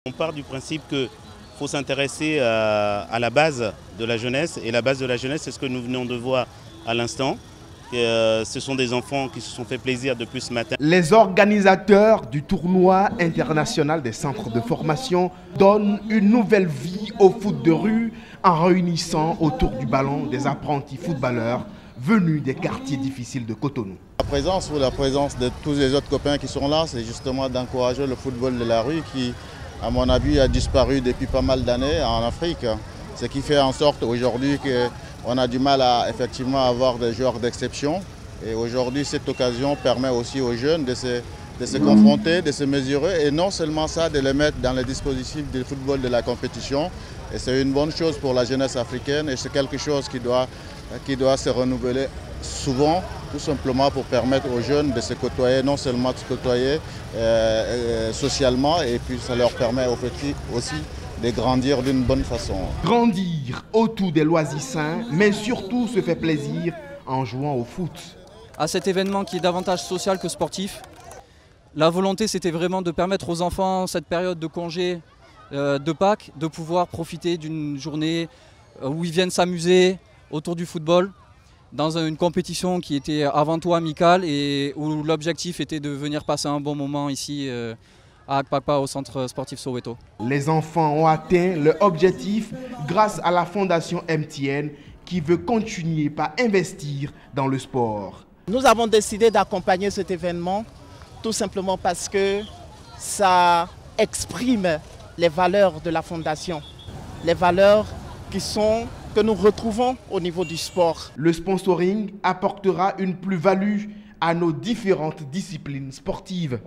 On part du principe qu'il faut s'intéresser à la base de la jeunesse. Et la base de la jeunesse, c'est ce que nous venons de voir à l'instant. Ce sont des enfants qui se sont fait plaisir depuis ce matin. Les organisateurs du tournoi international des centres de formation donnent une nouvelle vie au foot de rue en réunissant autour du ballon des apprentis footballeurs venus des quartiers difficiles de Cotonou. La présence de tous les autres copains qui sont là, c'est justement d'encourager le football de la rue qui, à mon avis, a disparu depuis pas mal d'années en Afrique. Ce qui fait en sorte aujourd'hui qu'on a du mal à effectivement avoir des joueurs d'exception. Et aujourd'hui, cette occasion permet aussi aux jeunes de se confronter, de se mesurer et non seulement ça, de les mettre dans les dispositifs du football de la compétition. Et c'est une bonne chose pour la jeunesse africaine et c'est quelque chose qui doit se renouveler souvent, tout simplement pour permettre aux jeunes de se côtoyer, non seulement de se côtoyer socialement, et puis ça leur permet aussi de grandir d'une bonne façon. Grandir autour des loisirs sains, mais surtout se faire plaisir en jouant au foot. À cet événement qui est davantage social que sportif, la volonté c'était vraiment de permettre aux enfants, cette période de congé de Pâques, de pouvoir profiter d'une journée où ils viennent s'amuser autour du football, dans une compétition qui était avant tout amicale et où l'objectif était de venir passer un bon moment ici à Akpakpa au centre sportif Soweto. Les enfants ont atteint leur objectif grâce à la fondation MTN qui veut continuer par investir dans le sport. Nous avons décidé d'accompagner cet événement tout simplement parce que ça exprime les valeurs de la fondation, les valeurs que nous retrouvons au niveau du sport. Le sponsoring apportera une plus-value à nos différentes disciplines sportives.